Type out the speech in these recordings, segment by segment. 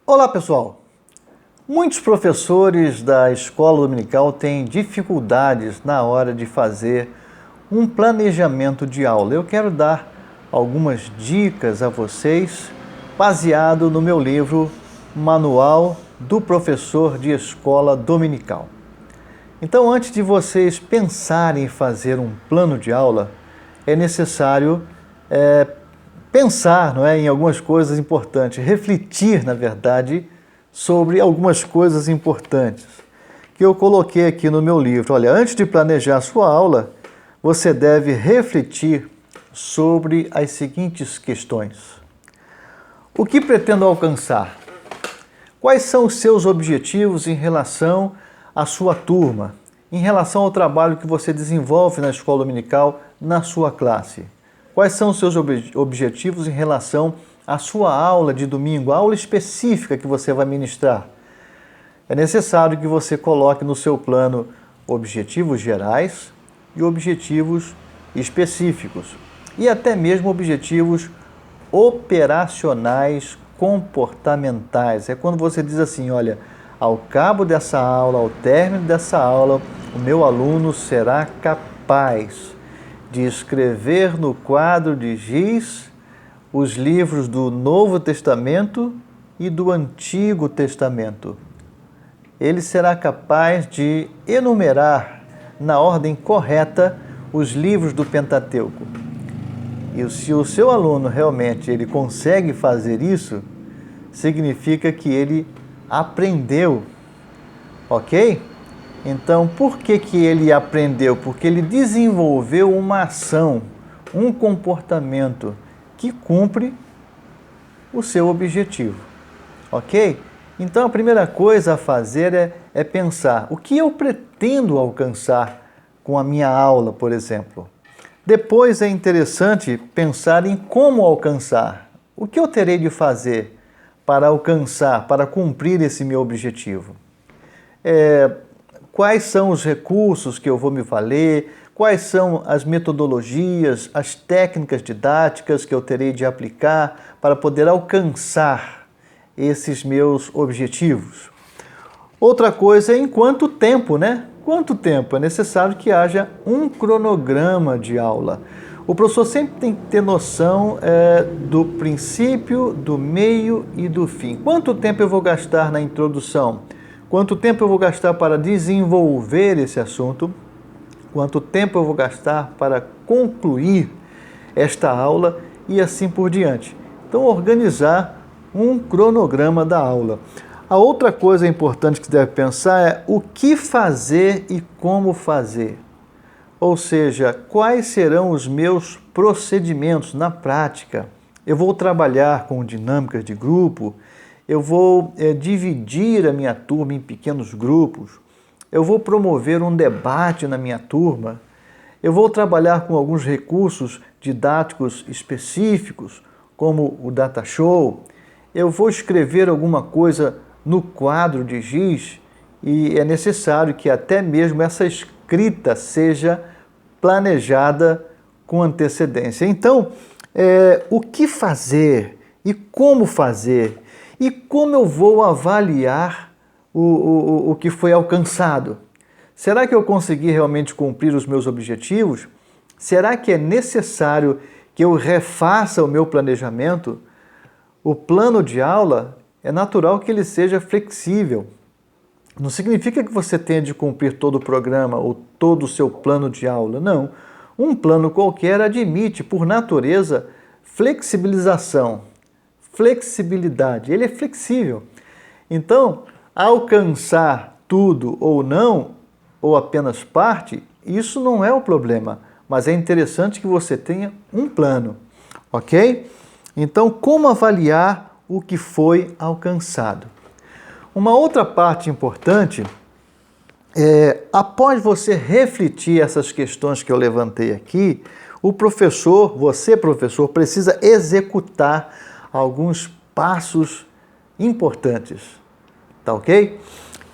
Olá, pessoal! Muitos professores da escola dominical têm dificuldades na hora de fazer um planejamento de aula. Eu quero dar algumas dicas a vocês, baseado no meu livro Manual do Professor de Escola Dominical. Então, antes de vocês pensarem em fazer um plano de aula, é necessário pensar, em algumas coisas importantes, refletir, na verdade, sobre algumas coisas importantes que eu coloquei aqui no meu livro. Olha, antes de planejar a sua aula, você deve refletir sobre as seguintes questões. O que pretendo alcançar? Quais são os seus objetivos em relação à sua turma, em relação ao trabalho que você desenvolve na escola dominical, na sua classe? Quais são os seus objetivos em relação à sua aula de domingo, a aula específica que você vai ministrar? É necessário que você coloque no seu plano objetivos gerais e objetivos específicos, e até mesmo objetivos operacionais comportamentais. É quando você diz assim, olha, ao cabo dessa aula, ao término dessa aula, o meu aluno será capaz de escrever no quadro de giz os livros do Novo Testamento e do Antigo Testamento. Ele será capaz de enumerar na ordem correta os livros do Pentateuco. E se o seu aluno realmente ele consegue fazer isso, significa que ele aprendeu, ok? Então, por que ele aprendeu? Porque ele desenvolveu uma ação, um comportamento que cumpre o seu objetivo, ok? Então, a primeira coisa a fazer é pensar o que eu pretendo alcançar com a minha aula, por exemplo. Depois é interessante pensar em como alcançar. O que eu terei de fazer para alcançar, para cumprir esse meu objetivo? Quais são os recursos que eu vou me valer? Quais são as metodologias, as técnicas didáticas que eu terei de aplicar para poder alcançar esses meus objetivos? Outra coisa é em quanto tempo, Quanto tempo? É necessário que haja um cronograma de aula. O professor sempre tem que ter noção do princípio, do meio e do fim. Quanto tempo eu vou gastar na introdução? Quanto tempo eu vou gastar para desenvolver esse assunto? Quanto tempo eu vou gastar para concluir esta aula e assim por diante? Então, organizar um cronograma da aula. A outra coisa importante que você deve pensar é o que fazer e como fazer. Ou seja, quais serão os meus procedimentos na prática? Eu vou trabalhar com dinâmicas de grupo, eu vou dividir a minha turma em pequenos grupos, eu vou promover um debate na minha turma, eu vou trabalhar com alguns recursos didáticos específicos, como o data show, eu vou escrever alguma coisa no quadro de giz e é necessário que até mesmo essa escrita seja planejada com antecedência. Então, o que fazer e como fazer e como eu vou avaliar o que foi alcançado? Será que eu consegui realmente cumprir os meus objetivos? Será que é necessário que eu refaça o meu planejamento? O plano de aula é natural que ele seja flexível. Não significa que você tenha de cumprir todo o programa ou todo o seu plano de aula, não. Um plano qualquer admite, por natureza, flexibilização, flexibilidade. Ele é flexível. Então, alcançar tudo ou não, ou apenas parte, isso não é o problema, mas é interessante que você tenha um plano, ok? Então, como avaliar o que foi alcançado? Uma outra parte importante após você refletir essas questões que eu levantei aqui, o professor, você professor, precisa executar alguns passos importantes, tá ok?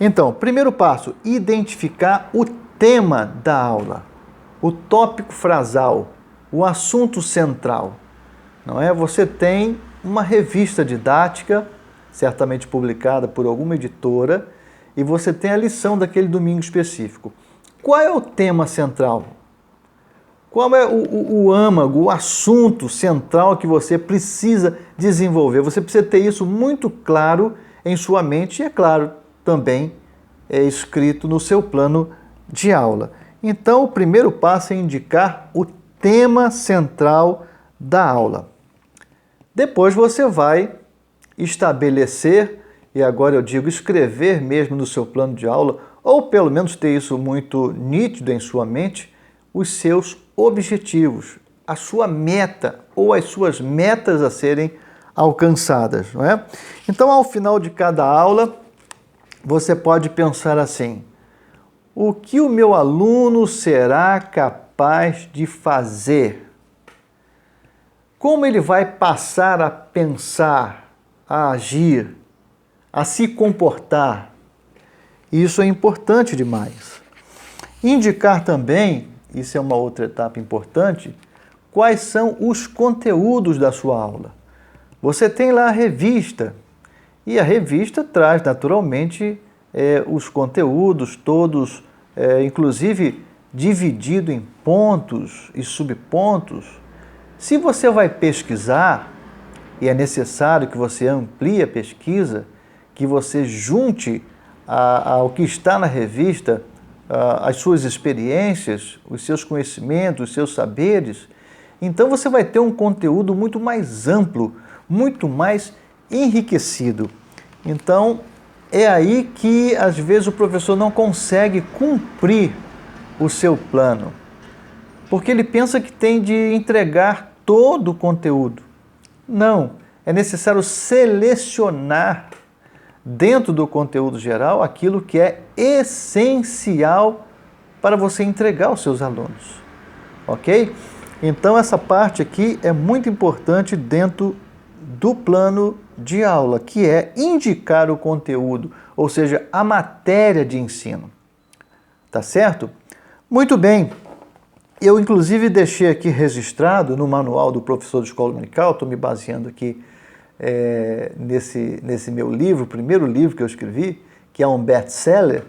Então, primeiro passo, identificar o tema da aula, o tópico frasal, o assunto central, não é? Você tem uma revista didática certamente publicada por alguma editora, e você tem a lição daquele domingo específico. Qual é o tema central? Qual é o âmago, o assunto central que você precisa desenvolver? Você precisa ter isso muito claro em sua mente e, é claro, também é escrito no seu plano de aula. Então, o primeiro passo é indicar o tema central da aula. Depois você vai estabelecer, e agora eu digo escrever mesmo no seu plano de aula, ou pelo menos ter isso muito nítido em sua mente, os seus objetivos, a sua meta ou as suas metas a serem alcançadas, não é? Então, ao final de cada aula, você pode pensar assim: o que o meu aluno será capaz de fazer? Como ele vai passar a pensar, a agir, a se comportar? Isso é importante demais. Indicar também, isso é uma outra etapa importante, quais são os conteúdos da sua aula. Você tem lá a revista, e a revista traz naturalmente os conteúdos todos, inclusive dividido em pontos e subpontos. Se você vai pesquisar, e é necessário que você amplie a pesquisa, que você junte ao que está na revista, as suas experiências, os seus conhecimentos, os seus saberes, então você vai ter um conteúdo muito mais amplo, muito mais enriquecido. Então, é aí que às vezes o professor não consegue cumprir o seu plano, porque ele pensa que tem de entregar todo o conteúdo. Não, é necessário selecionar dentro do conteúdo geral aquilo que é essencial para você entregar aos seus alunos, ok? Então essa parte aqui é muito importante dentro do plano de aula, que é indicar o conteúdo, ou seja, a matéria de ensino. Tá certo? Muito bem. Eu, inclusive, deixei aqui registrado no manual do professor de escola dominical, estou me baseando aqui nesse meu livro, o primeiro livro que eu escrevi, que é um best-seller.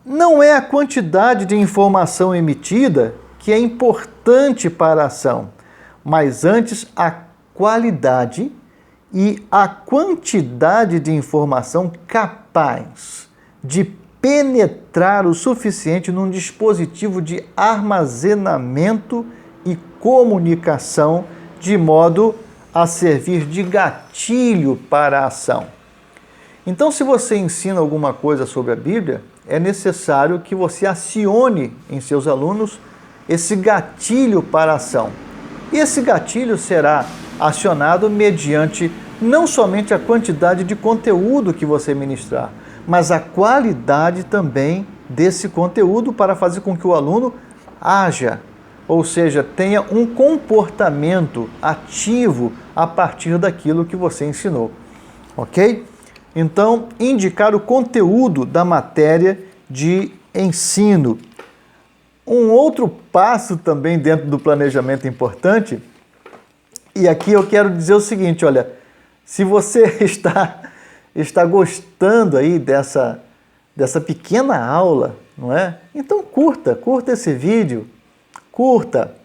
Não é a quantidade de informação emitida que é importante para a ação, mas antes a qualidade e a quantidade de informação capaz de penetrar o suficiente num dispositivo de armazenamento e comunicação, de modo a servir de gatilho para a ação. Então, se você ensina alguma coisa sobre a Bíblia, é necessário que você acione em seus alunos esse gatilho para a ação. E esse gatilho será acionado mediante não somente a quantidade de conteúdo que você ministrar, mas a qualidade também desse conteúdo para fazer com que o aluno haja, ou seja, tenha um comportamento ativo a partir daquilo que você ensinou, ok? Então, indicar o conteúdo da matéria de ensino. Um outro passo também dentro do planejamento importante, e aqui eu quero dizer o seguinte, olha, se você está gostando aí dessa pequena aula, não é? Então curta esse vídeo, curta,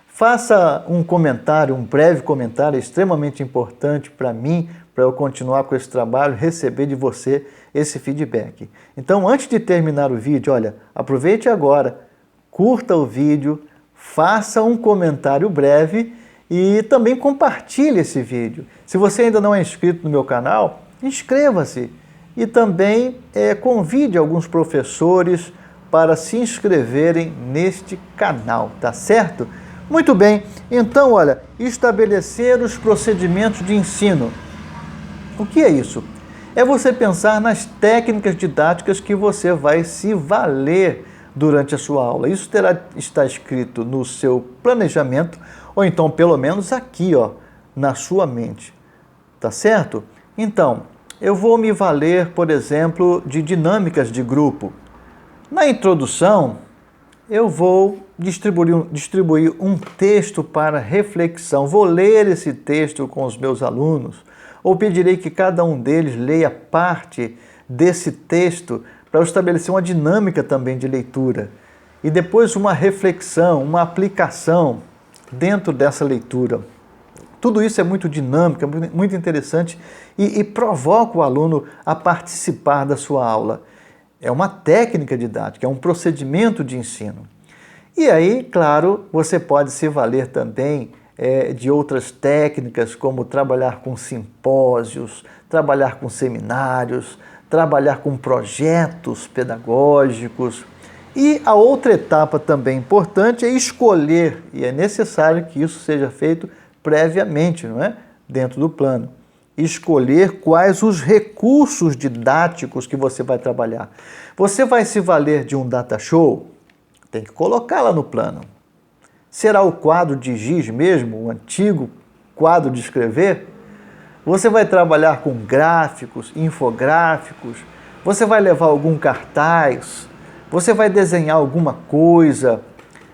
faça um comentário, um breve comentário, é extremamente importante para mim, para eu continuar com esse trabalho, receber de você esse feedback. Então, antes de terminar o vídeo, olha, aproveite agora, curta o vídeo, faça um comentário breve e também compartilhe esse vídeo. Se você ainda não é inscrito no meu canal, inscreva-se e também convide alguns professores para se inscreverem neste canal, tá certo? Muito bem, então olha, estabelecer os procedimentos de ensino. O que é isso? É você pensar nas técnicas didáticas que você vai se valer durante a sua aula. Isso está escrito no seu planejamento, ou então pelo menos aqui, ó, na sua mente, tá certo? Então, eu vou me valer, por exemplo, de dinâmicas de grupo. Na introdução, eu vou distribuir um texto para reflexão. Vou ler esse texto com os meus alunos. ou pedirei que cada um deles leia parte desse texto para eu estabelecer uma dinâmica também de leitura e depois uma reflexão, uma aplicação dentro dessa leitura. Tudo isso é muito dinâmico, é muito interessante e provoca o aluno a participar da sua aula. É uma técnica didática, é um procedimento de ensino. E aí, claro, você pode se valer também de outras técnicas, como trabalhar com simpósios, trabalhar com seminários, trabalhar com projetos pedagógicos. E a outra etapa também importante é escolher, e é necessário que isso seja feito previamente, não é? Dentro do plano. Escolher quais os recursos didáticos que você vai trabalhar. Você vai se valer de um data show? Tem que colocar lá no plano. Será o quadro de giz mesmo, o antigo quadro de escrever? Você vai trabalhar com gráficos, infográficos? Você vai levar algum cartaz? Você vai desenhar alguma coisa?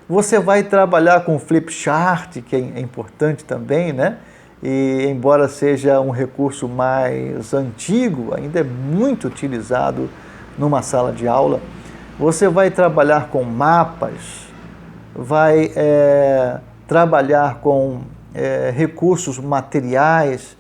Você vai trabalhar com flip chart, que é importante também, né? E embora seja um recurso mais antigo, ainda é muito utilizado numa sala de aula. Você vai trabalhar com mapas, vai trabalhar com recursos materiais,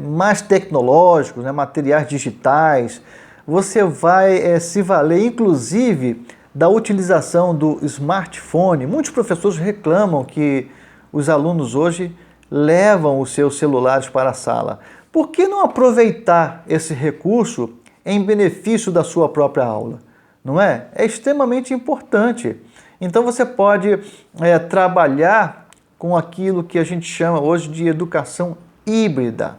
mais tecnológicos, né? Materiais digitais. Você vai se valer, inclusive, da utilização do smartphone. Muitos professores reclamam que os alunos hoje levam os seus celulares para a sala. Por que não aproveitar esse recurso em benefício da sua própria aula? Não é? É extremamente importante. Então você pode trabalhar com aquilo que a gente chama hoje de educação híbrida.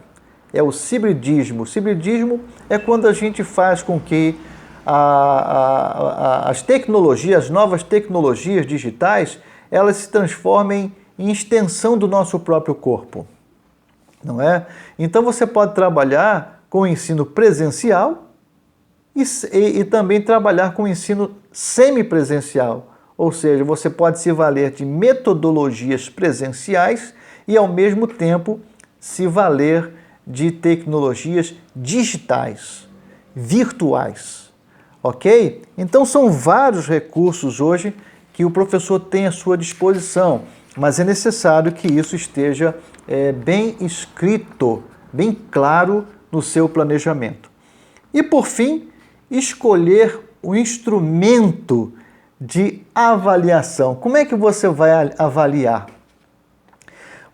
É o cibridismo. O cibridismo é quando a gente faz com que as tecnologias, as novas tecnologias digitais, elas se transformem em extensão do nosso próprio corpo, não é? Então você pode trabalhar com o ensino presencial e também trabalhar com o ensino semipresencial, ou seja, você pode se valer de metodologias presenciais e ao mesmo tempo se valer de tecnologias digitais, virtuais, ok? Então são vários recursos hoje que o professor tem à sua disposição, mas é necessário que isso esteja bem escrito, bem claro no seu planejamento. E por fim, escolher o instrumento de avaliação. Como é que você vai avaliar?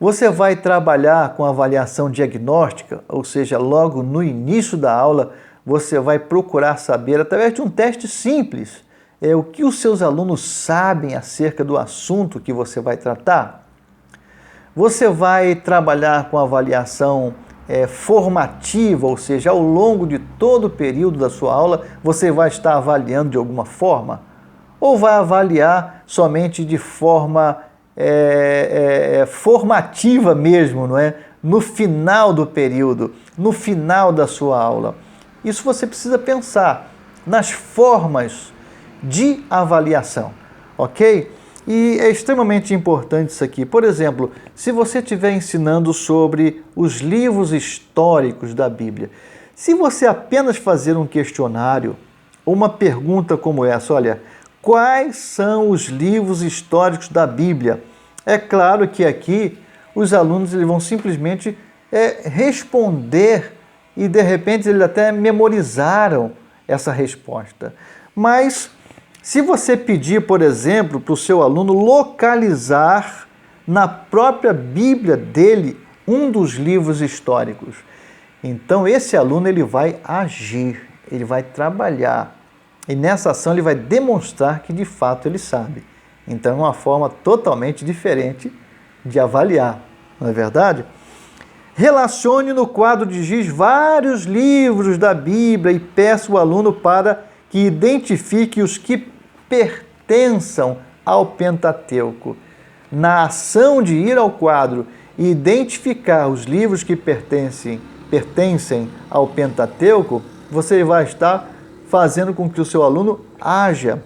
Você vai trabalhar com avaliação diagnóstica, ou seja, logo no início da aula, você vai procurar saber, através de um teste simples, o que os seus alunos sabem acerca do assunto que você vai tratar. Você vai trabalhar com avaliação formativa, ou seja, ao longo de todo o período da sua aula, você vai estar avaliando de alguma forma? Ou vai avaliar somente de forma formativa mesmo, não é? No final do período, no final da sua aula? Isso você precisa pensar nas formas de avaliação, ok? E é extremamente importante isso aqui. Por exemplo, se você estiver ensinando sobre os livros históricos da Bíblia, se você apenas fazer um questionário, ou uma pergunta como essa, olha, quais são os livros históricos da Bíblia? É claro que aqui os alunos eles vão simplesmente responder e de repente eles até memorizaram essa resposta. Mas se você pedir, por exemplo, para o seu aluno localizar na própria Bíblia dele um dos livros históricos, então esse aluno ele vai agir, ele vai trabalhar e nessa ação ele vai demonstrar que de fato ele sabe. Então é uma forma totalmente diferente de avaliar, não é verdade? Relacione no quadro de giz vários livros da Bíblia e peça o aluno para que identifique os que pertençam ao Pentateuco. Na ação de ir ao quadro e identificar os livros que pertencem ao Pentateuco, você vai estar fazendo com que o seu aluno haja,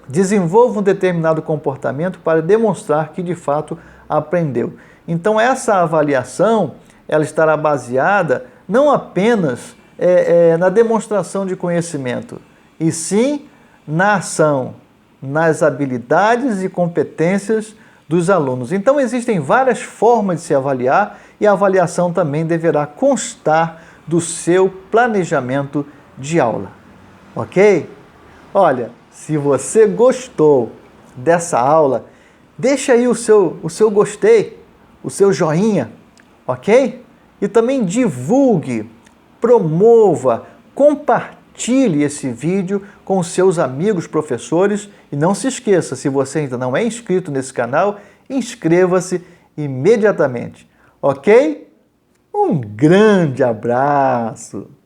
desenvolva um determinado comportamento para demonstrar que de fato aprendeu. Então essa avaliação ela estará baseada não apenas na demonstração de conhecimento, e sim na ação, nas habilidades e competências dos alunos. Então, existem várias formas de se avaliar e a avaliação também deverá constar do seu planejamento de aula, ok? Olha, se você gostou dessa aula, deixa aí o seu gostei, o seu joinha, ok? E também divulgue, promova, compartilhe esse vídeo com os seus amigos professores e não se esqueça, se você ainda não é inscrito nesse canal, inscreva-se imediatamente, ok? Um grande abraço!